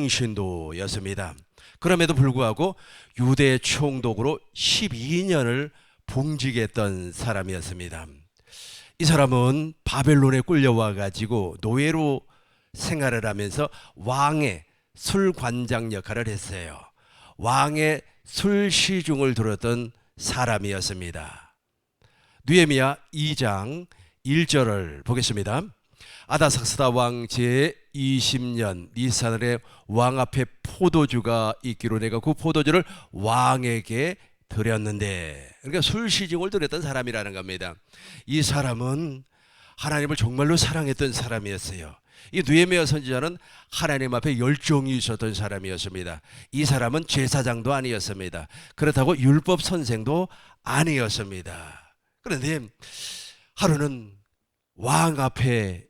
신도였습니다. 그럼에도 불구하고 유대 총독으로 12년을 봉직했던 사람이었습니다. 이 사람은 바벨론에 끌려와 가지고 노예로 생활을 하면서 왕의 술관장 역할을 했어요. 왕의 술 시중을 들었던 사람이었습니다. 느헤미야 2장 1절을 보겠습니다. 아다삭스다 왕 제20년 니산월에 왕 앞에 포도주가 있기로 내가 그 포도주를 왕에게 드렸는데, 그러니까 술 시중을 드렸던 사람이라는 겁니다. 이 사람은 하나님을 정말로 사랑했던 사람이었어요. 이 느헤미야 선지자는 하나님 앞에 열정이 있었던 사람이었습니다. 이 사람은 제사장도 아니었습니다. 그렇다고 율법 선생도 아니었습니다. 그런데 하루는 왕 앞에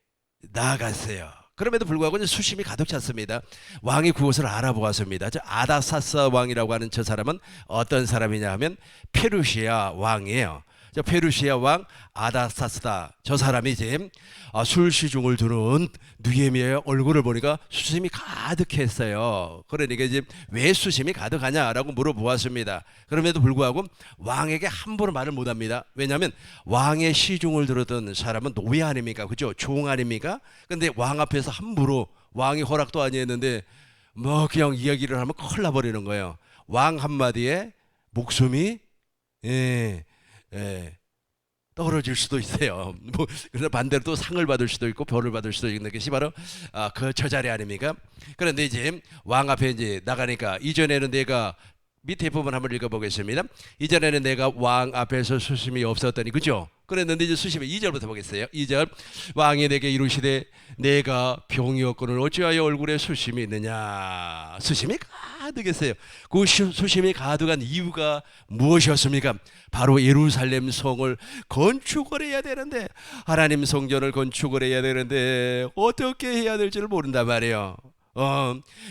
나아갔어요. 그럼에도 불구하고 수심이 가득 찼습니다. 왕이 그것을 알아보았습니다. 아다사스 왕이라고 하는 저 사람은 어떤 사람이냐 하면 페르시아 왕이에요. 페르시아 왕 아다사스다, 저 사람이 이제 술 시중을 두는 느헤미야의 얼굴을 보니까 수심이 가득했어요. 그러니까 이제 왜 수심이 가득하냐라고 물어보았습니다. 그럼에도 불구하고 왕에게 함부로 말을 못합니다. 왜냐하면 왕의 시중을 들었던 사람은 노예 아닙니까, 그죠? 종 아닙니까? 근데 왕 앞에서 함부로, 왕이 허락도 아니었는데 뭐 그냥 이야기를 하면 큰일 나버리는 거예요. 왕 한마디에 목숨이 떨어질 수도 있어요. 그래서 반대로 또 상을 받을 수도 있고 벌을 받을 수도 있는 것이 바로 그 저 자리 아닙니까? 그런데 이제 왕 앞에 이제 나가니까, 이전에는 내가, 밑에 부분 한번 읽어보겠습니다. 이전에는 내가 왕 앞에서 수심이 없었더니, 그죠? 그랬는데 이제 수심이 2절부터 보겠어요. 2절, 왕이 내게 이르시되 내가 병이었거늘 어찌하여 얼굴에 수심이 있느냐. 수심이 가득했어요. 그 수심이 가득한 이유가 무엇이었습니까? 바로 예루살렘 성을 건축을 해야 되는데, 하나님 성전을 건축을 해야 되는데 어떻게 해야 될지를 모른단 말이에요.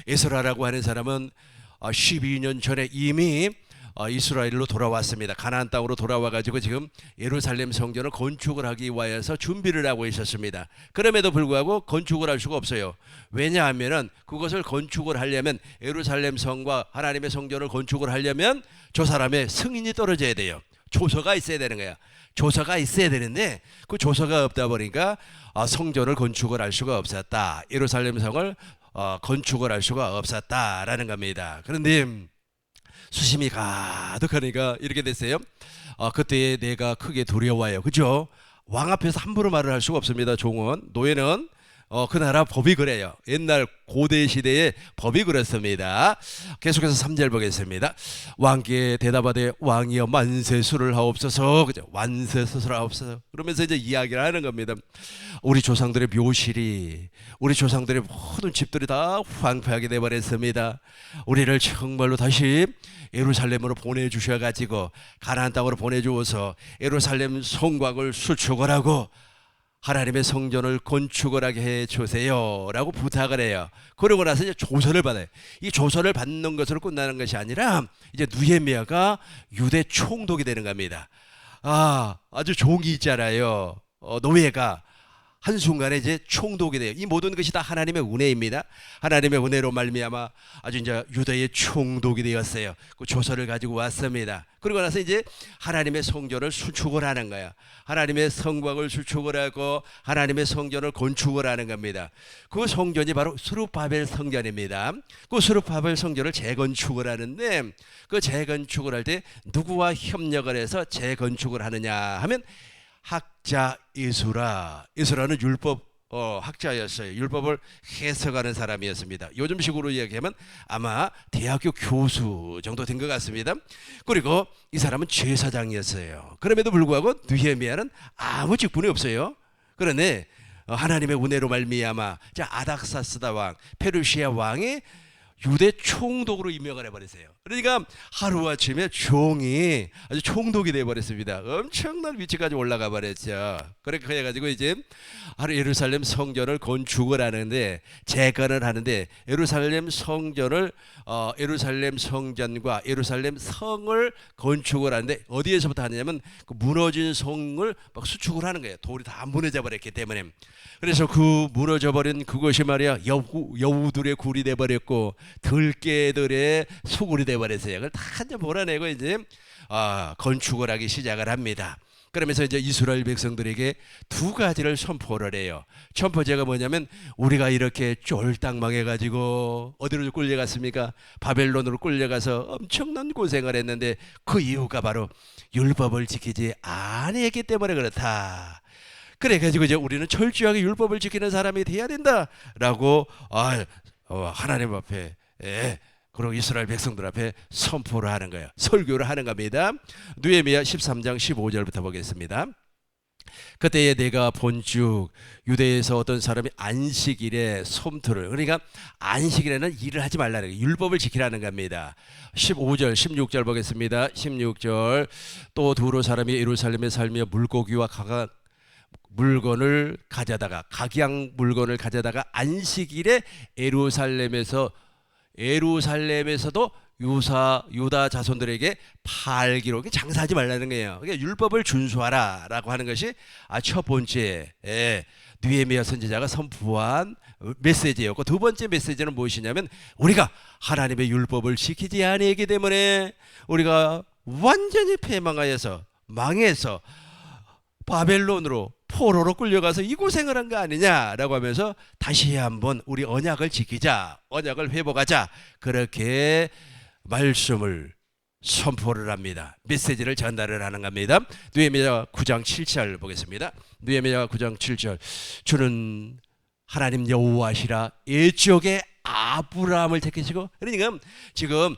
에스라라고 하는 사람은 12년 전에 이미 이스라엘로 돌아왔습니다. 가나안 땅으로 돌아와 가지고 지금 예루살렘 성전을 건축을 하기 위해서 준비를 하고 있었습니다. 그럼에도 불구하고 건축을 할 수가 없어요. 왜냐하면 그것을 건축을 하려면, 예루살렘 성과 하나님의 성전을 건축을 하려면 저 사람의 승인이 떨어져야 돼요. 조서가 있어야 되는 거야. 조서가 있어야 되는데 그 조서가 없다 보니까 성전을 건축을 할 수가 없었다. 예루살렘 성을 건축을 할 수가 없었다라는 겁니다. 그런데 수심이 가득하니까 이렇게 됐어요. 그때 내가 크게 두려워요. 그죠? 왕 앞에서 함부로 말을 할 수가 없습니다. 종은, 노예는 그 나라 법이 그래요. 옛날 고대 시대의 법이 그렇습니다. 계속해서 3절 보겠습니다. 왕께 대답하되 왕이여 만세수를 하옵소서. 그죠? 만세수를 하옵소서. 그러면서 이제 이야기를 하는 겁니다. 우리 조상들의 묘실이, 우리 조상들의 모든 집들이 다 황폐하게 되어버렸습니다. 우리를 정말로 다시 예루살렘으로 보내주셔가지고 가나안 땅으로 보내주어서 예루살렘 성곽을 수축을 하고 하나님의 성전을 건축을 하게 해주세요 라고 부탁을 해요. 그러고 나서 이제 조서를 받아요. 이 조서를 받는 것으로 끝나는 것이 아니라 이제 느헤미야가 유대 총독이 되는 겁니다. 아주 종이 있잖아요. 노예가 한순간에 이제 총독이 돼요. 이 모든 것이 다 하나님의 은혜입니다. 하나님의 은혜로 말미암아 아주 이제 유대의 총독이 되었어요. 그 조서를 가지고 왔습니다. 그러고 나서 이제 하나님의 성전을 수축을 하는 거야. 하나님의 성곽을 수축을 하고 하나님의 성전을 건축을 하는 겁니다. 그 성전이 바로 스룹바벨 성전입니다. 그 스룹바벨 성전을 재건축을 하는데, 그 재건축을 할 때 누구와 협력을 해서 재건축을 하느냐 하면 학자 이스라는 율법 학자였어요. 율법을 해석하는 사람이었습니다. 요즘식으로 이야기하면 아마 대학교 교수 정도 된 것 같습니다. 그리고 이 사람은 제사장이었어요. 그럼에도 불구하고 느헤미야는 아무 직분이 없어요. 그런데 하나님의 은혜로 말미암아 아닥사스다 왕, 페르시아 왕이 유대 총독으로 임명을 해버렸어요. 그러니까 하루아침에 종이 아주 총독이 돼버렸습니다. 엄청난 위치까지 올라가 버렸죠. 그렇게 해가지고 이제 하루 예루살렘 성전을 건축을 하는데, 재건을 하는데, 예루살렘 성전을 예루살렘 성전과 예루살렘 성을 건축을 하는데, 어디에서부터 하냐면 그 무너진 성을 막 수축을 하는 거예요. 돌이 다 무너져 버렸기 때문에. 그래서 그 무너져 버린 그것이 말이야 여우들의 굴이 돼 버렸고 들깨들의 소굴이 돼 버렸어요. 그걸 다 이제 몰아내고 이제 건축을 하기 시작을 합니다. 그러면서 이제 이스라엘 백성들에게 두 가지를 선포를 해요. 첫 번째가 뭐냐면, 우리가 이렇게 쫄딱 망해가지고 어디로 끌려갔습니까? 바벨론으로 끌려가서 엄청난 고생을 했는데 그 이유가 바로 율법을 지키지 아니했기 때문에 그렇다. 그래 가지고 이제 우리는 철저하게 율법을 지키는 사람이 돼야 된다라고 하나님 앞에, 그리고 이스라엘 백성들 앞에 선포를 하는 거예요. 설교를 하는 겁니다. 느헤미야 13장 15절부터 보겠습니다. 그때에 내가 본즉 유대에서 어떤 사람이 안식일에 솜틀을, 그러니까 안식일에는 일을 하지 말라는 거예요. 율법을 지키라는 겁니다. 15절 16절 보겠습니다. 16절 또 두로 사람이 예루살렘에 살며 물고기와 물건을 가져다가, 각양 물건을 가져다가 안식일에 예루살렘에서도 유다 자손들에게 팔기로, 장사하지 말라는 거예요. 그러니까 율법을 준수하라라고 하는 것이 첫 번째 느헤미야 선지자가 선포한 메시지였고, 두 번째 메시지는 무엇이냐면, 우리가 하나님의 율법을 지키지 아니하기 때문에 우리가 완전히 패망하여서 망해서 바벨론으로 포로로 끌려가서 이 고생을 한 거 아니냐라고 하면서 다시 한번 우리 언약을 지키자, 언약을 회복하자, 그렇게 말씀을 선포를 합니다. 메시지를 전달을 하는 겁니다. 느헤미야 9장 7절 보겠습니다. 느헤미야 9장 7절 주는 하나님 여호와시라 옛적에 아브라함을 택하시고, 그러니까 지금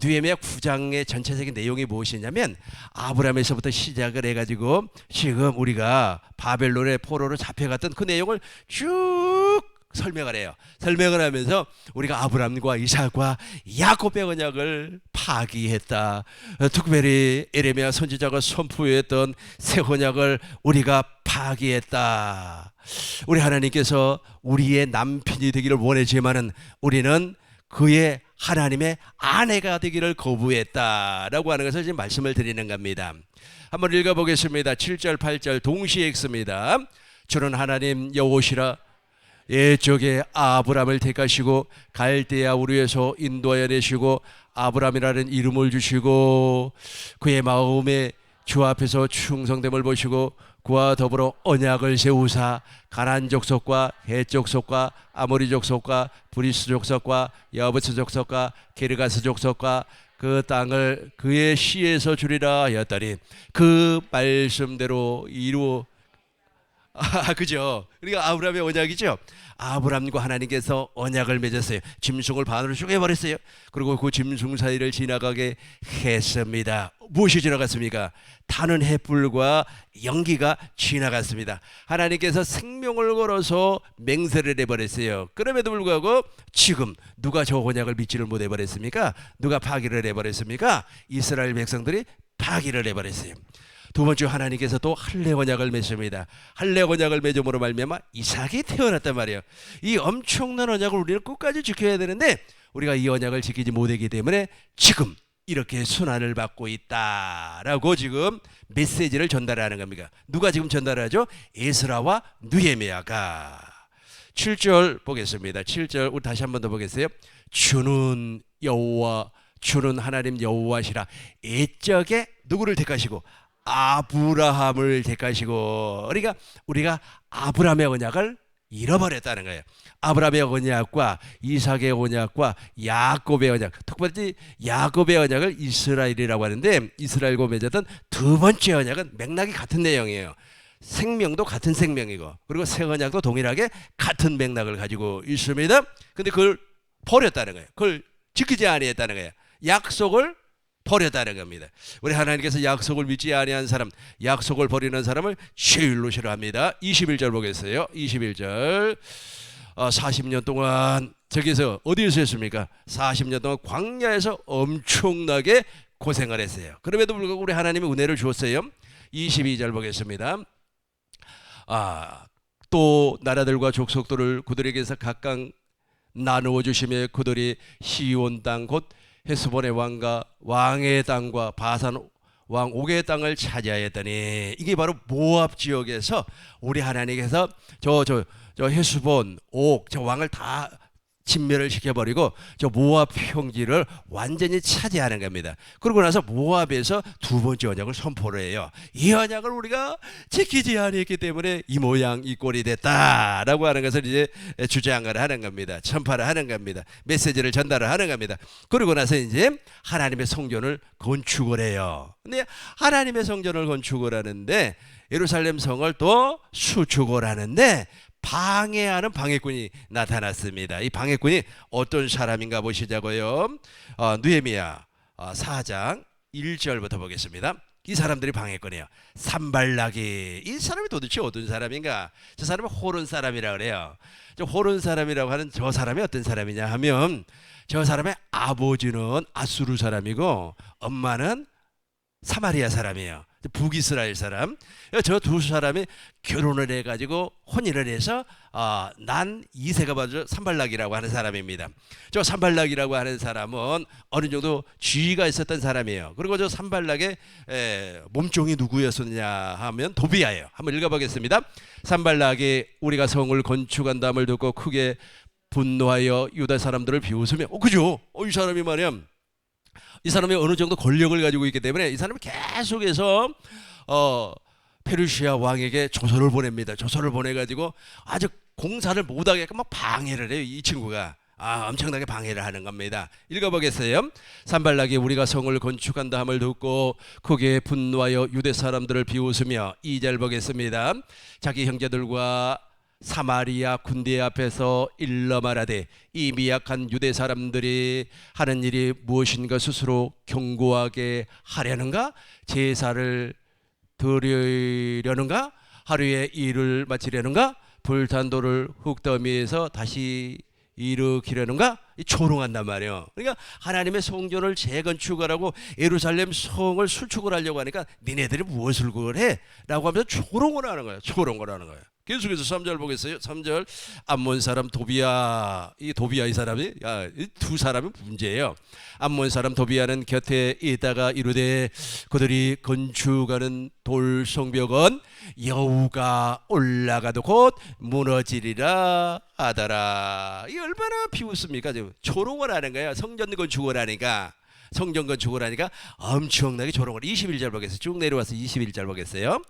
느헤미야 9장의 전체적인 내용이 무엇이냐면, 아브라함에서부터 시작을 해가지고 지금 우리가 바벨론의 포로로 잡혀갔던 그 내용을 쭉 설명을 해요. 설명을 하면서 우리가 아브라함과 이삭과 야곱의 언약을 파기했다. 특별히 에레미야 선지자가 선포했던 새 언약을 우리가 파기했다. 우리 하나님께서 우리의 남편이 되기를 원했지만은 우리는 그의 하나님의 아내가 되기를 거부했다라고 하는 것을 지금 말씀을 드리는 겁니다. 한번 읽어보겠습니다. 7절 8절 동시에 읽습니다. 주는 하나님 여호와시라 옛적에 아브라함을 택하시고 갈대아 우르에서 인도하여 내시고 아브라함이라는 이름을 주시고 그의 마음에 주 앞에서 충성됨을 보시고 그와 더불어 언약을 세우사 가나안 족속과 헷 족속과 아모리 족속과 브리스 족속과 여부스 족속과 게르가스 족속과 그 땅을 그의 시에서 주리라 하였더니 그 말씀대로 이루어 그죠? 그러니까 아브라함의 언약이죠. 아브라함과 하나님께서 언약을 맺었어요. 짐승을 반으로 쪼개버렸어요. 그리고 그 짐승 사이를 지나가게 했습니다. 무엇이 지나갔습니까? 타는 햇불과 연기가 지나갔습니다. 하나님께서 생명을 걸어서 맹세를 해버렸어요. 그럼에도 불구하고 지금 누가 저 언약을 믿지를 못해버렸습니까? 누가 파기를 해버렸습니까? 이스라엘 백성들이 파기를 해버렸어요. 두 번째, 하나님께서 또 할례 언약을 맺습니다. 할례 언약을 맺음으로 말미암아 이삭이 태어났단 말이에요. 이 엄청난 언약을 우리는 끝까지 지켜야 되는데 우리가 이 언약을 지키지 못하기 때문에 지금 이렇게 순환을 받고 있다라고 지금 메시지를 전달하는 겁니다. 누가 지금 전달하죠? 에스라와 느헤미야가. 7절 보겠습니다. 7절 우리 다시 한 번 더 보겠어요. 주는 하나님 여호와시라 옛적에 누구를 택하시고 아브라함을 택하시고. 그러니까 우리가 아브라함의 언약을 잃어버렸다는 거예요. 아브라함의 언약과 이삭의 언약과 야곱의 언약, 특별히 야곱의 언약을 이스라엘이라고 하는데 이스라엘과 맺었던 두 번째 언약은 맥락이 같은 내용이에요. 생명도 같은 생명이고 그리고 새 언약도 동일하게 같은 맥락을 가지고 있습니다. 근데 그걸 버렸다는 거예요. 그걸 지키지 아니했다는 거예요. 약속을 버렸다는 겁니다. 우리 하나님께서 약속을 믿지 아니한 사람, 약속을 버리는 사람을 제일로 싫어합니다. 21절 보겠어요. 21절 40년 동안 저기서 어디에서 했습니까? 40년 동안 광야에서 엄청나게 고생을 했어요. 그럼에도 불구하고 우리 하나님이 은혜를 주었어요. 22절 보겠습니다. 또 나라들과 족속들을 그들에게서 각각 나누어 주시며 그들이 시온 땅 곧 헤스본의 왕과 왕의 땅과 바산 왕 옥의 땅을 차지하였더니, 이게 바로 모압 지역에서 우리 하나님께서 저 헤스본 옥 저 왕을 다 진멸을 시켜버리고 저 모압 평지를 완전히 차지하는 겁니다. 그러고 나서 모압에서 두 번째 언약을 선포를 해요. 이 언약을 우리가 지키지 않았기 때문에 이 모양 이 꼴이 됐다라고 하는 것을 이제 주장을 하는 겁니다. 전파를 하는 겁니다. 메시지를 전달을 하는 겁니다. 그러고 나서 이제 하나님의 성전을 건축을 해요. 근데 하나님의 성전을 건축을 하는데 예루살렘 성을 또 수축을 하는데 방해하는 방해꾼이 나타났습니다. 이 방해꾼이 어떤 사람인가 보시자고요. 느헤미야 4장 1절부터 보겠습니다. 이 사람들이 방해꾼이에요. 산발락이, 이 사람이 도대체 어떤 사람인가? 저 사람은 호론 사람이라고 그래요. 저 호론 사람이라고 하는 저 사람이 어떤 사람이냐 하면, 저 사람의 아버지는 아수르 사람이고 엄마는 사마리아 사람이에요. 북이스라엘 사람. 저 두 사람이 결혼을 해가지고 혼인을 해서 난 이세가 바로 산발락이라고 하는 사람입니다. 저 산발락이라고 하는 사람은 어느 정도 지위가 있었던 사람이에요. 그리고 저 산발락의 몸종이 누구였었냐 하면 도비야예요. 한번 읽어보겠습니다. 산발락이 우리가 성을 건축한다음을 듣고 크게 분노하여 유다 사람들을 비웃으며, 그죠? 이 사람이 말이야, 이 사람이 어느 정도 권력을 가지고 있기 때문에 이 사람이 계속해서 페르시아 왕에게 조서를 보냅니다. 조서를 보내가지고 아주 공사를 못하게끔 막 방해를 해요. 이 친구가 엄청나게 방해를 하는 겁니다. 읽어보겠어요. 산발락이 우리가 성을 건축한다 함을 듣고 크게 분노하여 유대 사람들을 비웃으며, 2절 보겠습니다. 자기 형제들과 사마리아 군대 앞에서 일러 말하되 이 미약한 유대 사람들이 하는 일이 무엇인가 스스로 견고하게 하려는가? 제사를 드리려는가? 하루에 일을 마치려는가? 불탄 돌을 흙더미에서 다시 일으키려는가? 조롱한단 말이에요. 그러니까 하나님의 성전을 재건축하라고 예루살렘 성을 수축을 하려고 하니까 니네들이 무엇을 그래? 라고 하면서 조롱을 하는 거예요. 조롱을 하는 거예요. 계속해서 3절 보겠어요. 3절. 암몬 사람 도비야, 이 사람이 이 두 사람이 문제예요. 암몬 사람 도비야는 곁에 있다가 이르되 그들이 건축하는 돌 성벽은 여우가 올라가도 곧 무너지리라 하더라. 이 얼마나 비웃습니까? 지금 조롱을 하는 거예요. 성전 건축을 하니까. 성전 건축을 하니까 엄청나게 조롱을. 21절 보겠어요. 쭉 내려와서 21절 보겠어요.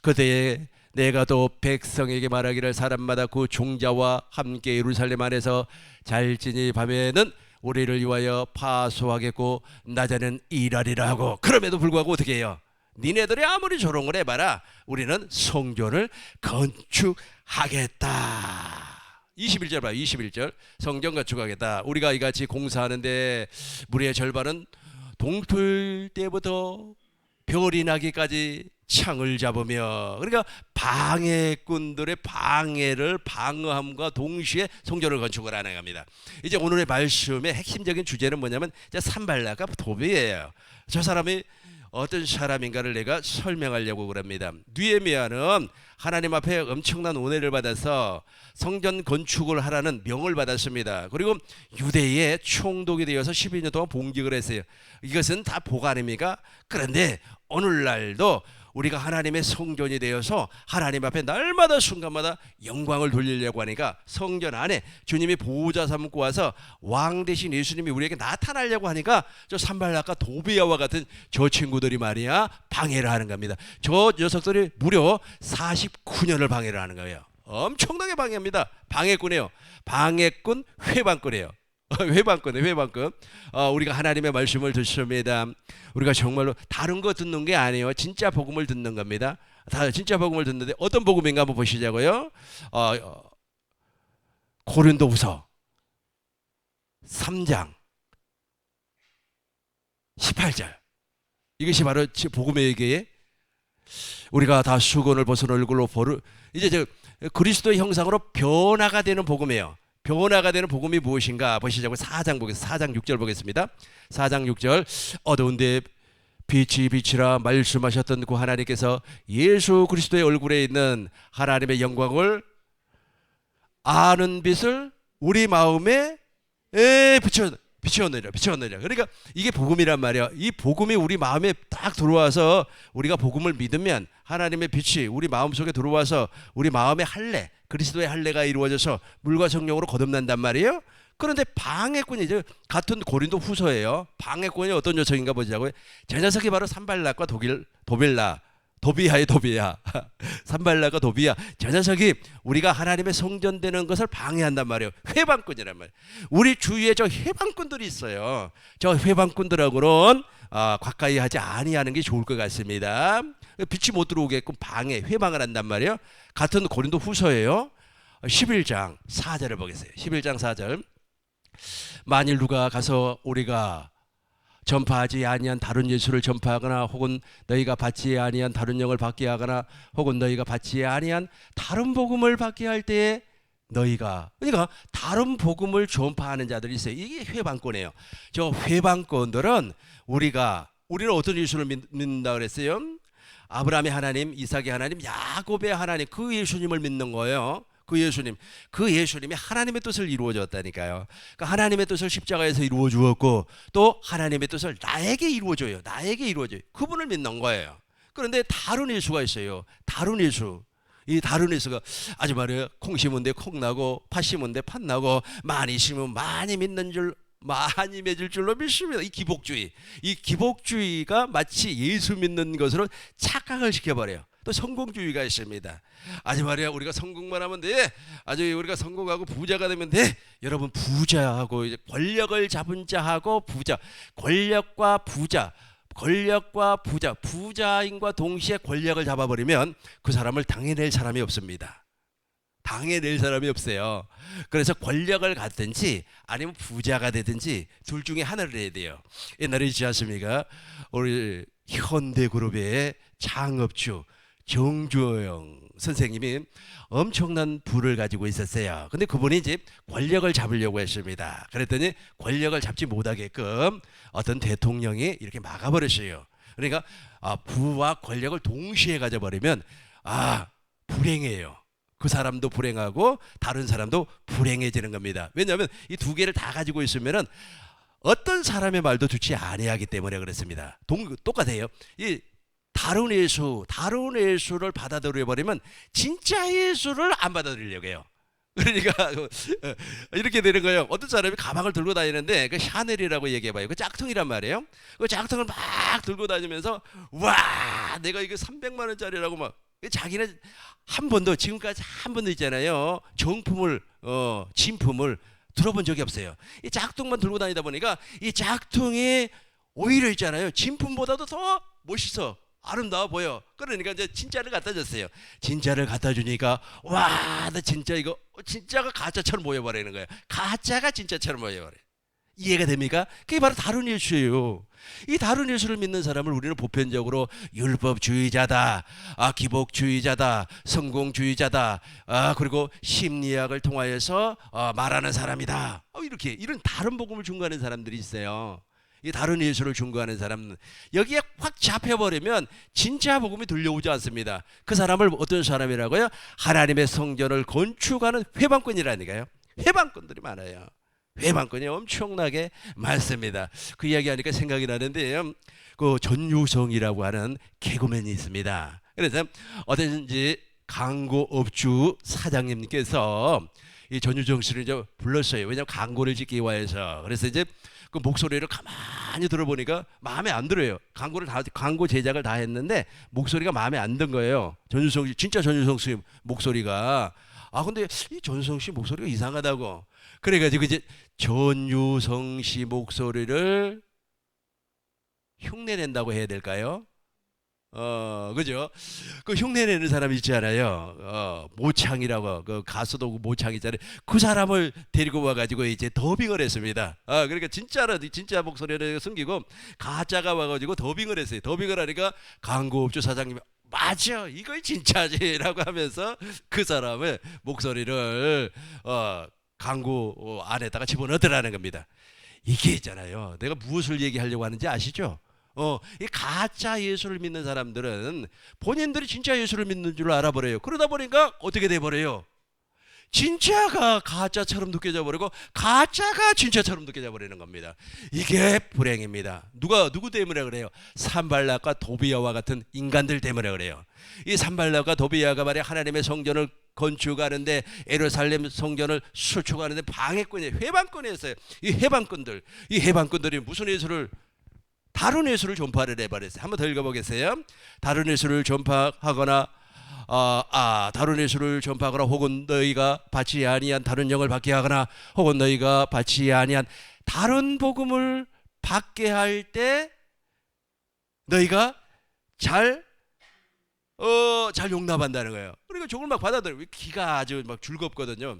그때 내가 또 백성에게 말하기를 사람마다 그 종자와 함께 예루살렘 안에서 잘지니 밤에는 우리를 위하여 파수하겠고 낮에는 일하리라 하고, 그럼에도 불구하고 어떻게 해요? 니네들이 아무리 조롱을 해봐라 우리는 성전을 건축하겠다. 21절 봐요. 21절. 성전 건축하겠다. 우리가 이같이 공사하는데 무리의 절반은 동틀 때부터 별이 나기까지 창을 잡으며, 그러니까 방해꾼들의 방해를 방어함과 동시에 성전을 건축을 하는 겁니다. 이제 오늘의 말씀의 핵심적인 주제는 뭐냐면 산발락과 도비예요. 저 사람이 어떤 사람인가를 내가 설명하려고 그럽니다. 느헤미야는 하나님 앞에 엄청난 은혜를 받아서 성전 건축을 하라는 명을 받았습니다. 그리고 유대의 총독이 되어서 12년 동안 봉직을 했어요. 이것은 다 복 아닙니까? 그런데 오늘날도 우리가 하나님의 성전이 되어서 하나님 앞에 날마다 순간마다 영광을 돌리려고 하니까 성전 안에 주님이 보호자 삼고 와서 왕 대신 예수님이 우리에게 나타나려고 하니까 저 산발락과 도비야와 같은 저 친구들이 말이야 방해를 하는 겁니다. 저 녀석들이 무려 49년을 방해를 하는 거예요. 엄청나게 방해합니다. 방해꾼이에요. 방해꾼 회방꾼이에요. 회방꾼. 우리가 하나님의 말씀을 듣습니다. 우리가 정말로 다른 거 듣는 게 아니에요. 진짜 복음을 듣는 겁니다. 진짜 복음을 듣는데 어떤 복음인가 한번 보시자고요. 고린도후서 3장 18절. 이것이 바로 복음의 얘기에 우리가 다 수건을 벗은 얼굴로 이제 그리스도의 형상으로 변화가 되는 복음이에요. 변화가 되는 복음이 무엇인가 보시자고 4장 보겠습니다. 4장 6절 보겠습니다. 4장 6절 어두운데 빛이 빛이라 말씀하셨던 그 하나님께서 예수 그리스도의 얼굴에 있는 하나님의 영광을 아는 빛을 우리 마음에 비추었느니라. 그러니까 이게 복음이란 말이야. 이 복음이 우리 마음에 딱 들어와서 우리가 복음을 믿으면 하나님의 빛이 우리 마음속에 들어와서 우리 마음의 할례, 그리스도의 할례가 이루어져서 물과 성령으로 거듭난단 말이에요. 그런데 방해꾼이죠. 같은 고린도 후서예요. 방해꾼이 어떤 녀석인가 보자고요. 저 녀석이 바로 산발락과 도비야의 도비야. 산발락과 도비야. 저 녀석이 우리가 하나님의 성전되는 것을 방해한단 말이에요. 회방꾼이란 말이에요. 우리 주위에 저 회방꾼들이 있어요. 저 회방꾼들하고는 가까이 하지 아니하는 게 좋을 것 같습니다. 빛이 못 들어오게끔 회방을 한단 말이에요. 같은 고린도 후서예요. 11장 4절을 보겠어요. 11장 4절. 만일 누가 가서 우리가 전파하지 아니한 다른 예수를 전파하거나 혹은 너희가 받지 아니한 다른 영을 받게 하거나 혹은 너희가 받지 아니한 다른 복음을 받게 할 때에 너희가 그러니까 다른 복음을 전파하는 자들이 있어요. 이게 회방꾼이에요. 저 회방꾼들은 우리는 어떤 예수를 믿는다 그랬어요? 아브라함의 하나님, 이삭의 하나님, 야곱의 하나님 그 예수님을 믿는 거예요. 그 예수님이 하나님의 뜻을 이루어줬다니까요. 그러니까 하나님의 뜻을 십자가에서 이루어 주었고 또 하나님의 뜻을 나에게 이루어줘요. 그분을 믿는 거예요. 그런데 다른 예수가 있어요. 다른 예수. 이 다른 예수가 아주 말이에요. 콩 심은 데 콩 나고 팥 심은 데 팥 나고 많이 심으면 많이 맺을 줄로 믿습니다. 이 기복주의가 마치 예수 믿는 것으로 착각을 시켜버려요. 또 성공주의가 있습니다. 아주 말이야 우리가 성공만 하면 돼. 아주 우리가 성공하고 부자가 되면 돼. 여러분 부자하고 이제 권력을 잡은 자하고 권력과 부자인과 동시에 권력을 잡아버리면 그 사람을 당해낼 사람이 없습니다. 당해낼 사람이 없어요. 그래서 권력을 갖든지 아니면 부자가 되든지 둘 중에 하나를 해야 돼요. 옛날에 있지 않습니까? 우리 현대그룹의 창업주 정주영 선생님이 엄청난 부를 가지고 있었어요. 근데 그분이 이제 권력을 잡으려고 했습니다. 그랬더니 권력을 잡지 못하게끔 어떤 대통령이 이렇게 막아버렸어요. 그러니까 부와 권력을 동시에 가져버리면 불행해요. 그 사람도 불행하고 다른 사람도 불행해지는 겁니다. 왜냐하면 이 두 개를 다 가지고 있으면은 어떤 사람의 말도 듣지 아니하기 때문에 그렇습니다. 똑같아요. 이 다른 예수를 받아들여 버리면 진짜 예수를 안 받아들이려고 해요. 그러니까 이렇게 되는 거예요. 어떤 사람이 가방을 들고 다니는데 그 샤넬이라고 얘기해봐요. 그 짝퉁이란 말이에요. 그 짝퉁을 막 들고 다니면서 와 내가 이거 300만 원짜리라고 막 자기는 지금까지 한 번도 있잖아요. 정품을 진품을 들어본 적이 없어요. 이 짝퉁만 들고 다니다 보니까 이 짝퉁이 오히려 있잖아요. 진품보다도 더 멋있어. 아름다워 보여. 그러니까 이제 진짜를 갖다 줬어요. 진짜를 갖다 주니까 와, 나 진짜 이거 진짜가 가짜처럼 보여버리는 거예요. 가짜가 진짜처럼 보여버려. 이해가 됩니까? 그게 바로 다른 예수예요. 이 다른 예수를 믿는 사람을 우리는 보편적으로 율법주의자다, 기복주의자다, 성공주의자다, 그리고 심리학을 통하여서 말하는 사람이다. 이런 다른 복음을 중거하는 사람들이 있어요. 이 다른 예수를 중거하는 사람은 여기에 확 잡혀버리면 진짜 복음이 들려오지 않습니다. 그 사람을 어떤 사람이라고요? 하나님의 성전을 건축하는 회방꾼이라니까요. 회방꾼들이 많아요. 회방꾼이 엄청나게 많습니다. 그 이야기하니까 생각이 나는데요. 그 전유성이라고 하는 개그맨이 있습니다. 그래서 어떤지 광고업주 사장님께서 이 전유성 씨를 이제 불렀어요. 왜냐하면 광고를 짓기 위해서. 그래서 이제 그 목소리를 가만히 들어보니까 마음에 안 들어요. 광고 제작을 다 했는데 목소리가 마음에 안 든 거예요. 전유성 씨, 진짜 전유성 씨 목소리가. 근데 이 전유성 씨 목소리가 이상하다고. 그래가지고 이제 전유성 씨 목소리를 흉내낸다고 해야 될까요? 그죠? 그 흉내내는 사람이 있잖아요. 모창이라고, 그 가수도 모창 있잖아요. 그 사람을 데리고 와가지고 이제 더빙을 했습니다. 그러니까 진짜 목소리를 숨기고 가짜가 와가지고 더빙을 했어요. 더빙을 하니까 광고업주 사장님이 맞아, 이걸 진짜지라고 하면서 그 사람의 목소리를 광고 안에다가 집어넣더라는 겁니다. 이게 있잖아요. 내가 무엇을 얘기하려고 하는지 아시죠? 이 가짜 예수를 믿는 사람들은 본인들이 진짜 예수를 믿는 줄 알아버려요. 그러다 보니까 어떻게 돼버려요? 진짜가 가짜처럼 느껴져 버리고 가짜가 진짜처럼 느껴져 버리는 겁니다. 이게 불행입니다. 누구 때문에 그래요? 산발락과 도비아와 같은 인간들 때문에 그래요. 이 산발락과 도비아가 말이야 하나님의 성전을 건축하는데 예루살렘 성전을 수축하는데 방해꾼이에요. 해방꾼이었어요. 이 해방꾼들이 무슨 예수를 다른 예수를 전파를 해버렸어요. 한번 더 읽어보겠어요. 다른 예수를 전파하거나 다른 예수를 전파하거나 혹은 너희가 받지 아니한 다른 영을 받게 하거나 혹은 너희가 받지 아니한 다른 복음을 받게 할 때 너희가 잘 용납한다는 거예요. 그러니까 저걸 막 받아들여요. 귀가 아주 막 즐겁거든요.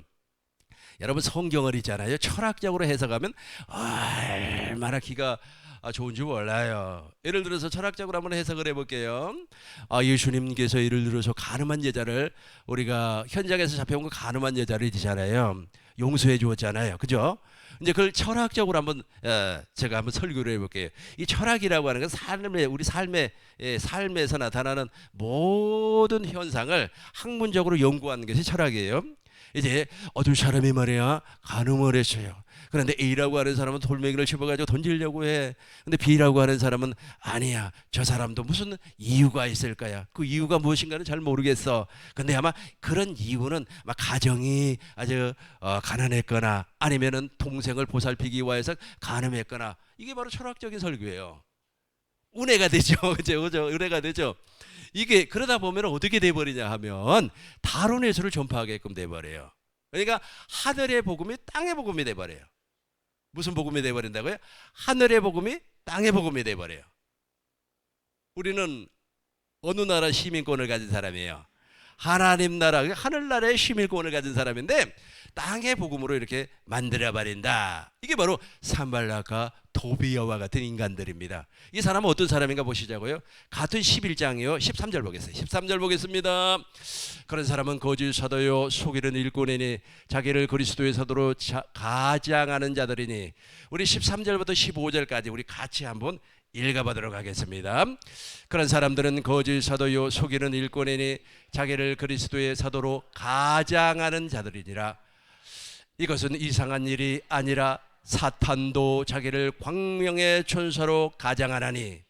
여러분 성경을 있잖아요. 철학적으로 해석하면 얼마나 귀가 좋은지 몰라요. 예를 들어서 철학적으로 한번 해석을 해볼게요. 예수님께서 예를 들어서 가늠한 여자를 우리가 현장에서 잡혀온 거 가늠한 여자를 있잖아요. 용서해 주었잖아요. 그죠? 이제 그걸 철학적으로 한번 제가 한번 설교를 해볼게요. 이 철학이라고 하는 건 우리 삶에서 나타나는 모든 현상을 학문적으로 연구하는 것이 철학이에요. 이제 어떤 사람이 말이야 간음을 했어요. 그런데 A라고 하는 사람은 돌멩이를 집어가지고 던지려고 해. 근데 B라고 하는 사람은 아니야. 저 사람도 무슨 이유가 있을 거야. 그 이유가 무엇인가는 잘 모르겠어. 근데 아마 그런 이유는 아마 가정이 아주 가난했거나 아니면은 동생을 보살피기 위해서 간음했거나 이게 바로 철학적인 설교예요. 은혜가 되죠. 그죠? 은혜가 되죠. 이게 그러다 보면 어떻게 돼버리냐 하면 다른 예수를 전파하게끔 돼버려요. 그러니까 하늘의 복음이 땅의 복음이 돼버려요. 무슨 복음이 돼버린다고요? 하늘의 복음이 땅의 복음이 돼버려요. 우리는 어느 나라 시민권을 가진 사람이에요? 하나님 나라, 하늘나라의 시민권을 가진 사람인데 땅의 복음으로 이렇게 만들어버린다. 이게 바로 산발락과 도비아와 같은 인간들입니다. 이 사람은 어떤 사람인가 보시자고요. 같은 11장이요. 13절 보겠어요. 13절 보겠습니다. 그런 사람은 거짓 사도요 속이는 일꾼이니 자기를 그리스도의 사도로 가장하는 자들이니 우리 13절부터 15절까지 우리 같이 한번 읽어보도록 하겠습니다. 그런 사람들은 거짓 사도요 속이는 일꾼이니 자기를 그리스도의 사도로 가장하는 자들이니라. 이것은 이상한 일이 아니라 사탄도 자기를 광명의 천사로 가장하나니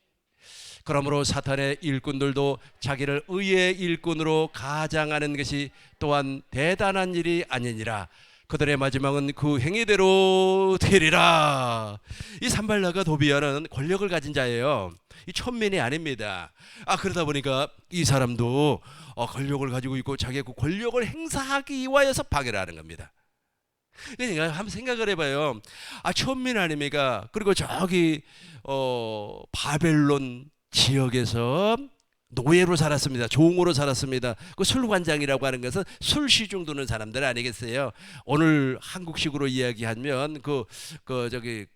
그러므로 사탄의 일꾼들도 자기를 의의 일꾼으로 가장하는 것이 또한 대단한 일이 아니니라. 그들의 마지막은 그 행위대로 되리라. 이 산발락과 도비아는 권력을 가진 자예요. 이 천민이 아닙니다. 그러다 보니까 이 사람도 권력을 가지고 있고 자기의 그 권력을 행사하기 위하여서 방해를 하는 겁니다. 그러니까 한번 생각을 해봐요. 천민 아닙니까? 그리고 저기 바벨론 지역에서 노예로 살았습니다. 종으로 살았습니다. 그 술관장이라고 하는 것은 술 시중 두는 사람들 아니겠어요? 오늘 한국식으로 이야기하면 저기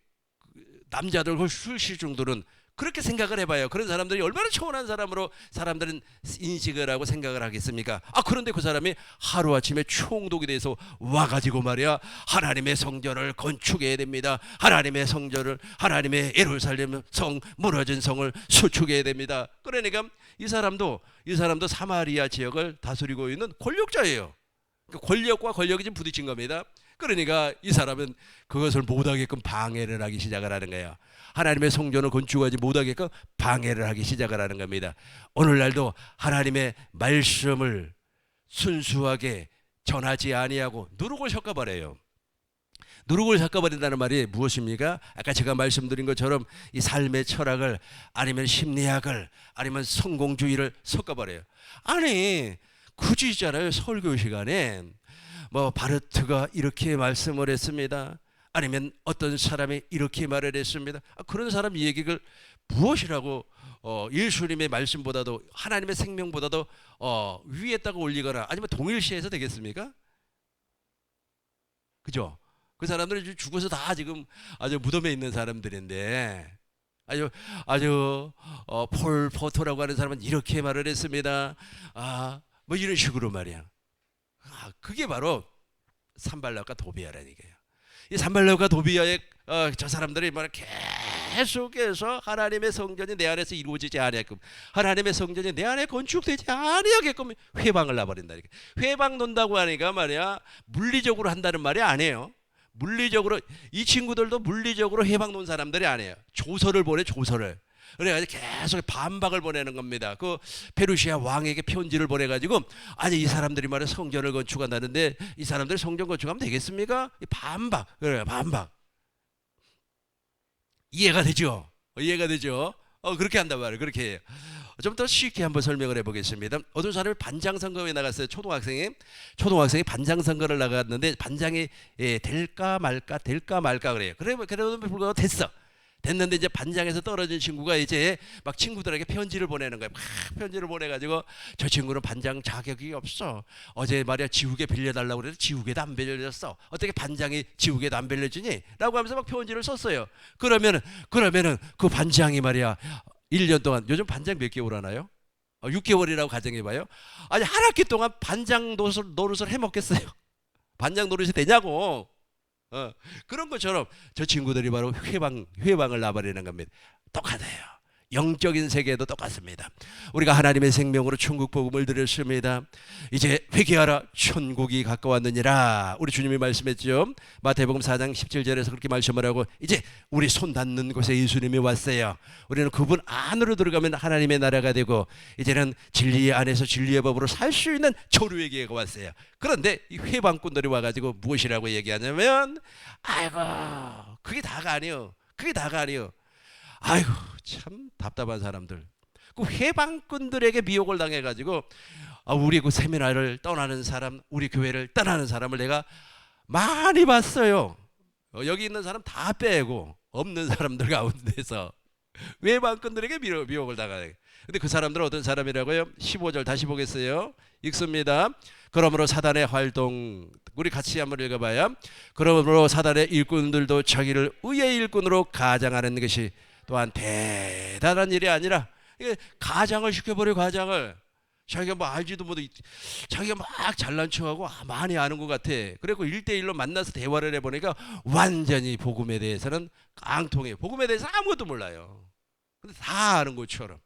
남자들 그 술 시중 두는 그렇게 생각을 해봐요. 그런 사람들이 얼마나 초원한 사람으로 사람들은 인식을 하고 생각을 하겠습니까? 그런데 그 사람이 하루아침에 총독이 돼서 와가지고 말이야 하나님의 성전을 건축해야 됩니다. 하나님의 예루살렘 성 무너진 성을 수축해야 됩니다. 그러니까 이 사람도 사마리아 지역을 다스리고 있는 권력자예요. 권력과 권력이 지금 부딪힌 겁니다. 그러니까 이 사람은 그것을 못하게끔 방해를 하기 시작을 하는 거예요. 하나님의 성전을 건축하지 못하게끔 방해를 하기 시작을 하는 겁니다. 오늘날도 하나님의 말씀을 순수하게 전하지 아니하고 누룩을 섞어버려요. 누룩을 섞어버린다는 말이 무엇입니까? 아까 제가 말씀드린 것처럼 이 삶의 철학을 아니면 심리학을 아니면 성공주의를 섞어버려요. 굳이 있잖아요. 설교 시간에 바르트가 이렇게 말씀을 했습니다. 아니면 어떤 사람이 이렇게 말을 했습니다. 그런 사람 얘기를 무엇이라고 예수님의 말씀보다도 하나님의 생명보다도 위에다가 올리거나 아니면 동일시해서 되겠습니까? 그죠? 그 사람들은 죽어서 다 지금 아주 무덤에 있는 사람들인데 아주 폴 포터라고 하는 사람은 이렇게 말을 했습니다. 이런 식으로 말이야. 그게 바로 산발락과 도비아라는 얘기예요. 이 산발락과 도비아의 저 사람들이 뭐 계속해서 하나님의 성전이 내 안에서 이루어지지 아니하게끔, 하나님의 성전이 내 안에 건축되지 아니하게끔 회방을 놔버린다니까. 회방 논다고 하니까 말이야, 물리적으로 한다는 말이 아니에요. 물리적으로, 이 친구들도 물리적으로 회방 놓은 사람들이 아니에요. 조서를 보내, 조서를. 그래가지고 계속 반박을 보내는 겁니다. 그 페르시아 왕에게 편지를 보내가지고, 아니 이 사람들이 말이야 성전을 건축한다는데 이 사람들이 성전 건축하면 되겠습니까? 반박, 그래 반박. 이해가 되죠? 이해가 되죠? 그렇게 한단 말이에요. 그렇게 해요. 좀 더 쉽게 한번 설명을 해보겠습니다. 어떤 사람이 반장선거에 나갔어요. 초등학생이 반장선거를 나갔는데 반장이 될까 말까 그래요. 그래도 불구하고 됐는데 이제 반장에서 떨어진 친구가 이제 막 친구들에게 편지를 보내는 거예요. 막 편지를 보내가지고, 저 친구는 반장 자격이 없어. 어제 말이야 지우개 빌려달라고 그래서 지우개도 안 빌려줬어. 어떻게 반장이 지우개도 안 빌려주니? 라고 하면서 막 편지를 썼어요. 그러면은 그 반장이 말이야 1년 동안, 요즘 반장 몇 개월 하나요? 6개월이라고 가정해봐요. 아니 한 학기 동안 반장 노릇을 해먹겠어요? 반장 노릇이 되냐고. 그런 것처럼 저 친구들이 바로 회방을 놔버리는 겁니다. 똑같아요. 영적인 세계도 똑같습니다. 우리가 하나님의 생명으로 천국 복음을 드렸습니다. 이제 회개하라, 천국이 가까웠느니라. 우리 주님이 말씀했죠. 마태복음 4장 17절에서 그렇게 말씀을 하고, 이제 우리 손 닿는 곳에 예수님이 왔어요. 우리는 그분 안으로 들어가면 하나님의 나라가 되고, 이제는 진리 안에서 진리의 법으로 살 수 있는 조류의 기회가 왔어요. 그런데 이 회방꾼들이 와가지고 무엇이라고 얘기하냐면, 아이고 그게 다가 아니요. 아이고 참 답답한 사람들. 그 회방꾼들에게 미혹을 당해가지고, 우리 그 세미나를 떠나는 사람, 우리 교회를 떠나는 사람을 내가 많이 봤어요. 여기 있는 사람 다 빼고 없는 사람들 가운데서 외방꾼들에게 미혹을 당하네. 근데 그 사람들은 어떤 사람이라고요? 15절 다시 보겠어요. 읽습니다. 그러므로 사단의 활동, 우리 같이 한번 읽어봐요. 그러므로 사단의 일꾼들도 자기를 의의 일꾼으로 가장하는 것이 또한 대단한 일이 아니라, 가장을 시켜버려. 가장을 자기가 뭐 알지도 못해, 자기가 막 잘난 척하고 많이 아는 것 같아. 그리고 1대1로 만나서 대화를 해보니까 완전히 복음에 대해서는 깡통이에요. 복음에 대해서 아무것도 몰라요. 근데 다 아는 것처럼.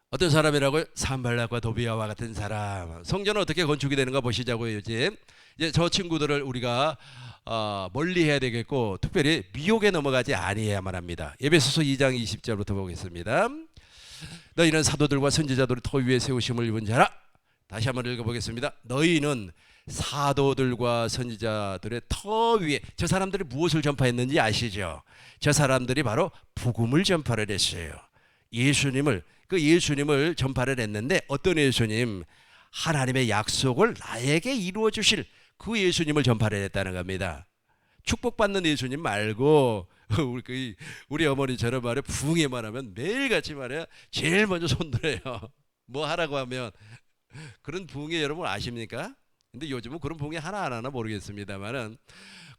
어떤 사람이라고요? 산발락과 도비아와 같은 사람. 성전은 어떻게 건축이 되는가 보시자고요. 이제 저 친구들을 우리가 멀리 해야 되겠고, 특별히 미혹에 넘어가지 아니해야만 합니다. 에베소서 2장 20절부터 보겠습니다. 너희는 사도들과 선지자들을 터 위에 세우심을 입은 자라. 다시 한번 읽어보겠습니다. 너희는 사도들과 선지자들의 터 위에, 저 사람들이 무엇을 전파했는지 아시죠? 저 사람들이 바로 복음을 전파를 했어요. 예수님을 전파를 했는데, 어떤 예수님? 하나님의 약속을 나에게 이루어 주실 그 예수님을 전파를 했다는 겁니다. 축복받는 예수님 말고 우리 어머니처럼 말해 부흥회만 하면 매일같이 말해 제일 먼저 손들어요. 뭐 하라고 하면. 그런 부흥회 여러분 아십니까? 근데 요즘은 그런 부흥회 하나 안 하나 모르겠습니다만은,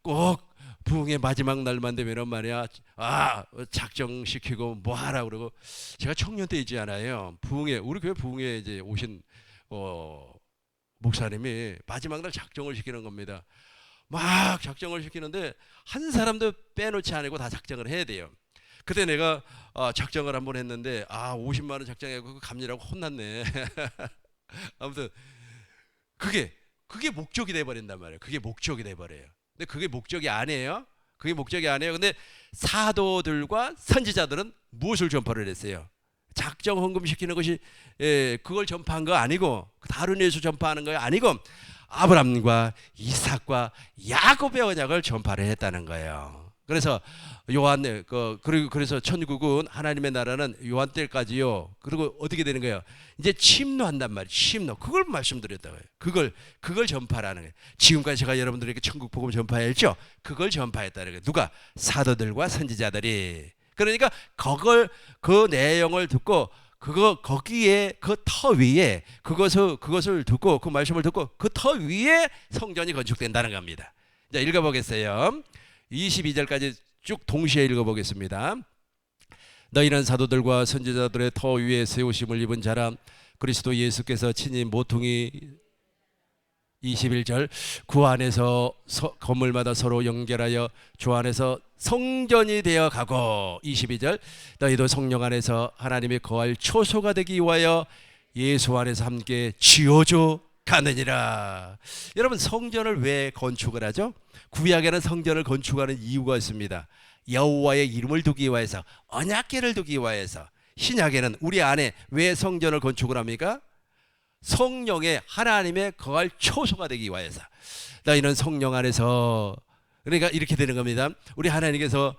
꼭 부흥회 마지막 날만 되면 말이야, 작정시키고 뭐 하라 그러고. 제가 청년 때 있지 않아요, 부흥회, 우리 교회 부흥회 이제 오신 목사님이 마지막 날 작정을 시키는 겁니다. 막 작정을 시키는데 한 사람도 빼놓지 않고 다 작정을 해야 돼요. 그때 내가 작정을 한번 했는데 50만 원 작정하고 그 갑니라고 혼났네. 아무튼 그게 목적이 돼 버린단 말이에요. 그게 목적이 돼 버려요. 근데 그게 목적이 아니에요. 근데 사도들과 선지자들은 무엇을 전파를 했어요? 작정 헌금시키는 것이 그걸 전파한 거 아니고, 다른 예수 전파하는 거 아니고, 아브람과 이삭과 야곱의 언약을 전파를 했다는 거예요. 그래서 그래서 천국은, 하나님의 나라는 요한 때까지요. 그리고 어떻게 되는 거예요? 이제 침노한단 말이에요. 침노. 그걸 말씀드렸다고요. 그걸 전파라는 거예요. 지금까지 제가 여러분들에게 천국 복음 전파했죠. 그걸 전파했다는 거예요. 누가? 사도들과 선지자들이. 그러니까 그 내용을 듣고, 거기에 그 터 위에 그것을 듣고, 그 말씀을 듣고 그 터 위에 성전이 건축된다는 겁니다. 자, 읽어보겠어요. 22절까지 쭉 동시에 읽어보겠습니다. 너희는 사도들과 선지자들의 터 위에 세우심을 입은 자라. 그리스도 예수께서 친히 모퉁이 21절 구 안에서 건물마다 서로 연결하여 주 안에서 성전이 되어 가고 22절 너희도 성령 안에서 하나님의 거할 초소가 되기 위하여 예수 안에서 함께 지어져 가느니라. 여러분 성전을 왜 건축을 하죠? 구약에는 성전을 건축하는 이유가 있습니다. 여호와의 이름을 두기 위해서, 언약궤를 두기 위해서. 신약에는 우리 안에 왜 성전을 건축을 합니까? 성령의 하나님의 거할 초소가 되기 위해서. 너희는 성령 안에서, 그러니까 이렇게 되는 겁니다. 우리 하나님께서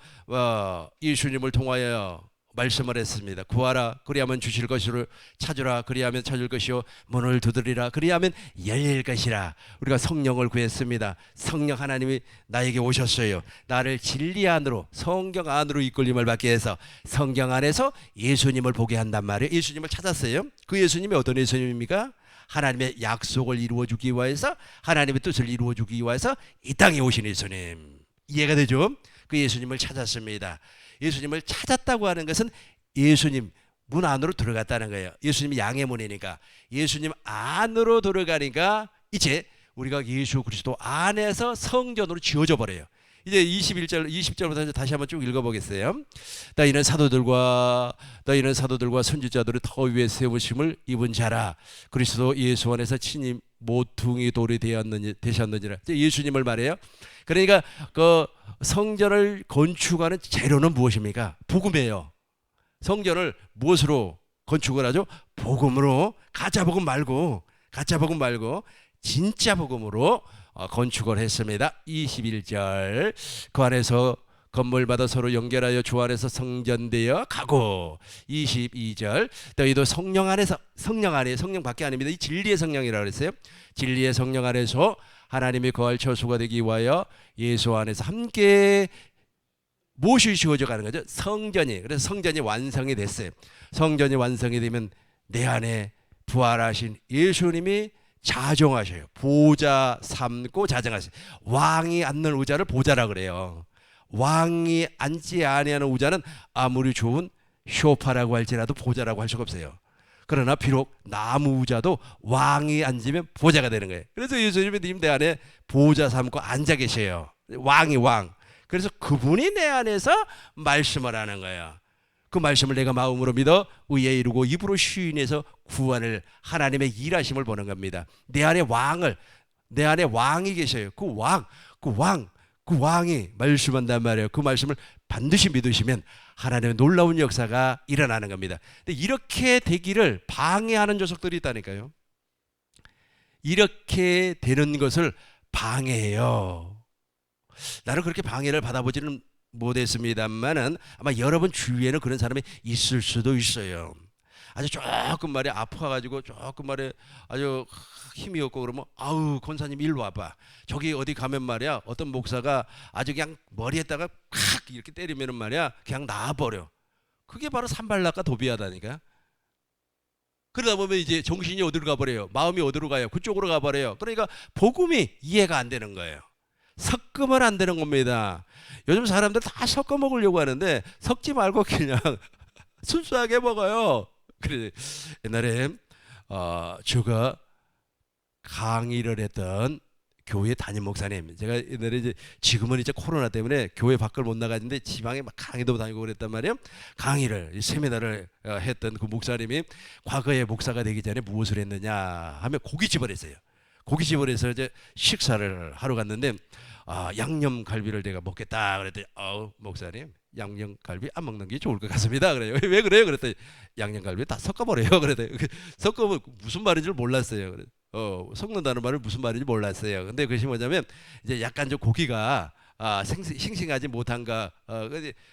예수님을 통하여 말씀을 했습니다. 구하라 그리하면 주실 것이요, 찾으라 그리하면 찾을 것이요, 문을 두드리라 그리하면 열릴 것이라. 우리가 성령을 구했습니다. 성령 하나님이 나에게 오셨어요. 나를 진리 안으로, 성경 안으로 이끌림을 받게 해서 성경 안에서 예수님을 보게 한단 말이에요. 예수님을 찾았어요. 그 예수님이 어떤 예수님입니까? 하나님의 약속을 이루어주기 위해서, 하나님의 뜻을 이루어주기 위해서 이 땅에 오신 예수님. 이해가 되죠? 그 예수님을 찾았습니다. 예수님을 찾았다고 하는 것은 예수님 문 안으로 들어갔다는 거예요. 예수님이 양의 문이니까. 예수님 안으로 들어가니까 이제 우리가 예수 그리스도 안에서 성전으로 지어져 버려요. 이제 21절, 20절부터 다시 한번 쭉 읽어보겠어요. 너희는 사도들과 선지자들의 터 위에 세우심을 입은 자라. 그리스도 예수 안에서 친히 모퉁이 돌이 되셨느니라. 예수님을 말해요. 그러니까 그 성전을 건축하는 재료는 무엇입니까? 복음이에요. 성전을 무엇으로 건축을 하죠? 복음으로. 가짜 복음 말고 진짜 복음으로 건축을 했습니다. 21절 그 안에서 건물마다 서로 연결하여 주 안에서 성전되어 가고. 22절 너희도 성령 안에서, 성령 안에, 성령 밖에 아닙니다. 이 진리의 성령이라고 그랬어요. 진리의 성령 안에서 하나님이 거할 처소가 되기 위하여 예수 안에서 함께 무엇이 지어져 가는 거죠? 성전이. 그래서 성전이 완성이 됐어요. 성전이 완성이 되면 내 안에 부활하신 예수님이 자정하셔요. 보좌 삼고 자정하세요. 왕이 앉는 의자를 보좌라 그래요. 왕이 앉지 아니하는 의자는 아무리 좋은 쇼파라고 할지라도 보좌라고 할 수가 없어요. 그러나 비록 나무 의자도 왕이 앉으면 보좌가 되는 거예요. 그래서 예수님이 내 안에 보좌 삼고 앉아 계셔요. 왕이 왕. 그래서 그분이 내 안에서 말씀을 하는 거예요. 그 말씀을 내가 마음으로 믿어 의에 이루고 입으로 시인해서 구원을, 하나님의 일하심을 보는 겁니다. 내 안에 왕이 계셔요. 그 왕이 말씀한단 말이에요. 그 말씀을 반드시 믿으시면 하나님의 놀라운 역사가 일어나는 겁니다. 근데 이렇게 되기를 방해하는 녀석들이 있다니까요. 이렇게 되는 것을 방해해요. 나는 그렇게 방해를 받아보지는 못했습니다만은 아마 여러분 주위에는 그런 사람이 있을 수도 있어요. 아주 조금 말이 아파가지고 조금 말이 아주 힘이 없고 그러면 아우 권사님 일로 와봐. 저기 어디 가면 말이야 어떤 목사가 아주 그냥 머리에다가 팍 이렇게 때리면은 말이야 그냥 나와버려. 그게 바로 산발락과 도비하다니까. 그러다 보면 이제 정신이 어디로 가버려요. 마음이 어디로 가요. 그쪽으로 가버려요. 그러니까 복음이 이해가 안 되는 거예요. 섞으면 안 되는 겁니다. 요즘 사람들 다 섞어 먹으려고 하는데 섞지 말고 그냥 순수하게 먹어요. 그래 옛날에 제가 강의를 했던 교회 담임 목사님, 제가 옛날에 이제 지금은 이제 코로나 때문에 교회 밖을 못 나가는데 지방에 막 강의도 다니고 그랬단 말이에요. 강의를 세미나를 했던 그 목사님이 과거에 목사가 되기 전에 무엇을 했느냐 하면 고깃집을 했어요. 고깃집을 해서 이제 식사를 하러 갔는데 양념갈비를 내가 먹겠다 그랬더니 목사님 양념갈비 안 먹는 게 좋을 것 같습니다. 그래요. 왜 그래요? 그랬더니 양념갈비 다 섞어버려요. 그랬더니 섞으면 무슨 말인지 몰랐어요. 섞는다는 말을 무슨 말인지 몰랐어요. 근데 그것이 뭐냐면 이제 약간 좀 고기가 싱싱하지 못한가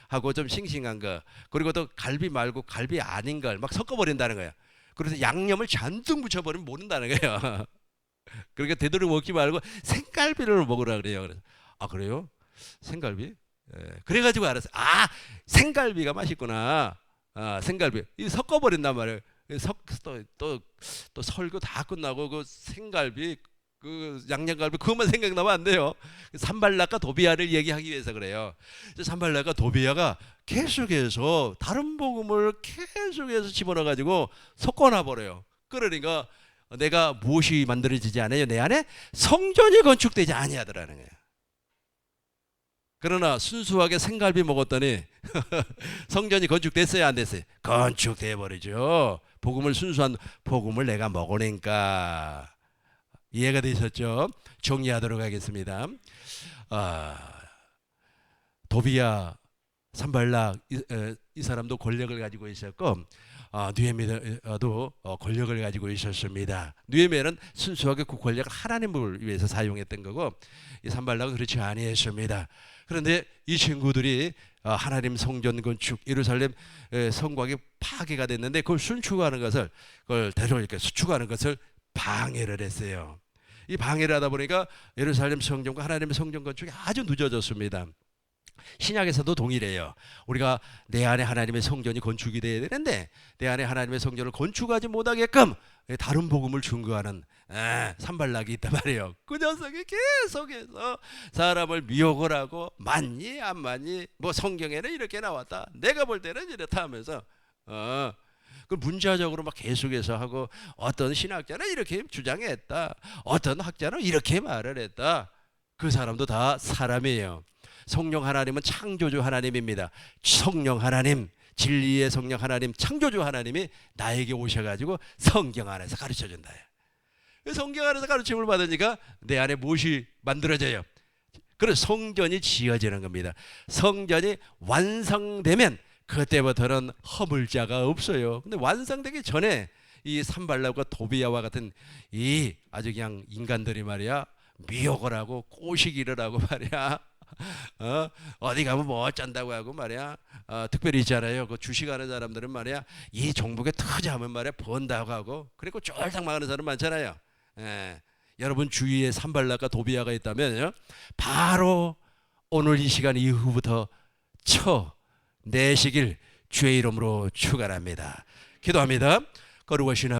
하고 좀 싱싱한 거, 그리고 또 갈비 말고 갈비 아닌 걸 막 섞어버린다는 거예요. 그래서 양념을 잔뜩 묻혀버리면 모른다는 거예요. 그러니까 되도록 먹지 말고 생갈비를 먹으라 그래요. 그래서 그래요? 생갈비? 그래가지고 알았어요. 생갈비가 맛있구나. 생갈비 이 섞어버린단 말이에요. 또 설교 다 끝나고 그 생갈비 그 양념갈비 그것만 생각나면 안 돼요. 산발락과 도비야를 얘기하기 위해서 그래요. 산발락과 도비야가 계속해서 다른 복음을 계속해서 집어넣어 가지고 섞어놔 버려요. 그러니까 내가 무엇이 만들어지지 않아요? 내 안에 성전이 건축되지 아니하더라는 거예요. 그러나 순수하게 생갈비 먹었더니 성전이 건축됐어요, 안 됐어요? 건축돼 버리죠. 복음을 순수한 복음을 내가 먹으니까. 이해가 되셨죠? 정리하도록 하겠습니다. 도비야, 산발락 이 사람도 권력을 가지고 있었고 느헤미야도 권력을 가지고 있었습니다. 느헤미야는 순수하게 그 권력을 하나님을 위해서 사용했던 거고 이 산발락은 그렇지 아니했습니다. 그런데 이 친구들이 하나님 성전 건축 예루살렘 성곽이 파괴가 됐는데 그걸 순축하는 것을 그걸 이렇게 수축하는 것을 방해를 했어요. 이 방해를 하다 보니까 예루살렘 성전과 하나님의 성전 건축이 아주 늦어졌습니다. 신약에서도 동일해요. 우리가 내 안에 하나님의 성전이 건축이 돼야 되는데 내 안에 하나님의 성전을 건축하지 못하게끔 다른 복음을 증거하는 산발락이 있단 말이에요. 그 녀석이 계속해서 사람을 미혹을 하고 맞니 안 맞니 뭐 성경에는 이렇게 나왔다 내가 볼 때는 이렇다 하면서 그 문자적으로 막 계속해서 하고 어떤 신학자는 이렇게 주장했다 어떤 학자는 이렇게 말을 했다. 그 사람도 다 사람이에요. 성령 하나님은 창조주 하나님입니다. 성령 하나님, 진리의 성령 하나님, 창조주 하나님이 나에게 오셔가지고 성경 안에서 가르쳐준다. 성경 안에서 가르침을 받으니까 내 안에 무엇이 만들어져요? 그래서 성전이 지어지는 겁니다. 성전이 완성되면 그때부터는 허물 자가 없어요. 근데 완성되기 전에 이 산발락과 도비야와 같은 이 아주 그냥 인간들이 말이야 미혹을 하고 꼬시기를 하고 말이야 어디 가면 뭐 어쩐다고 하고 말이야 특별히 있잖아요. 그 주식하는 사람들은 말이야 이 종목에 투자하면 말이야 번다고 하고 그리고 쫄딱 망하는 사람 많잖아요. 여러분 주위에 산발락과 도비야가 있다면 바로 오늘 이 시간 이후부터 쳐내시길 주의 이름으로 축원합니다. 기도합니다. 거룩하신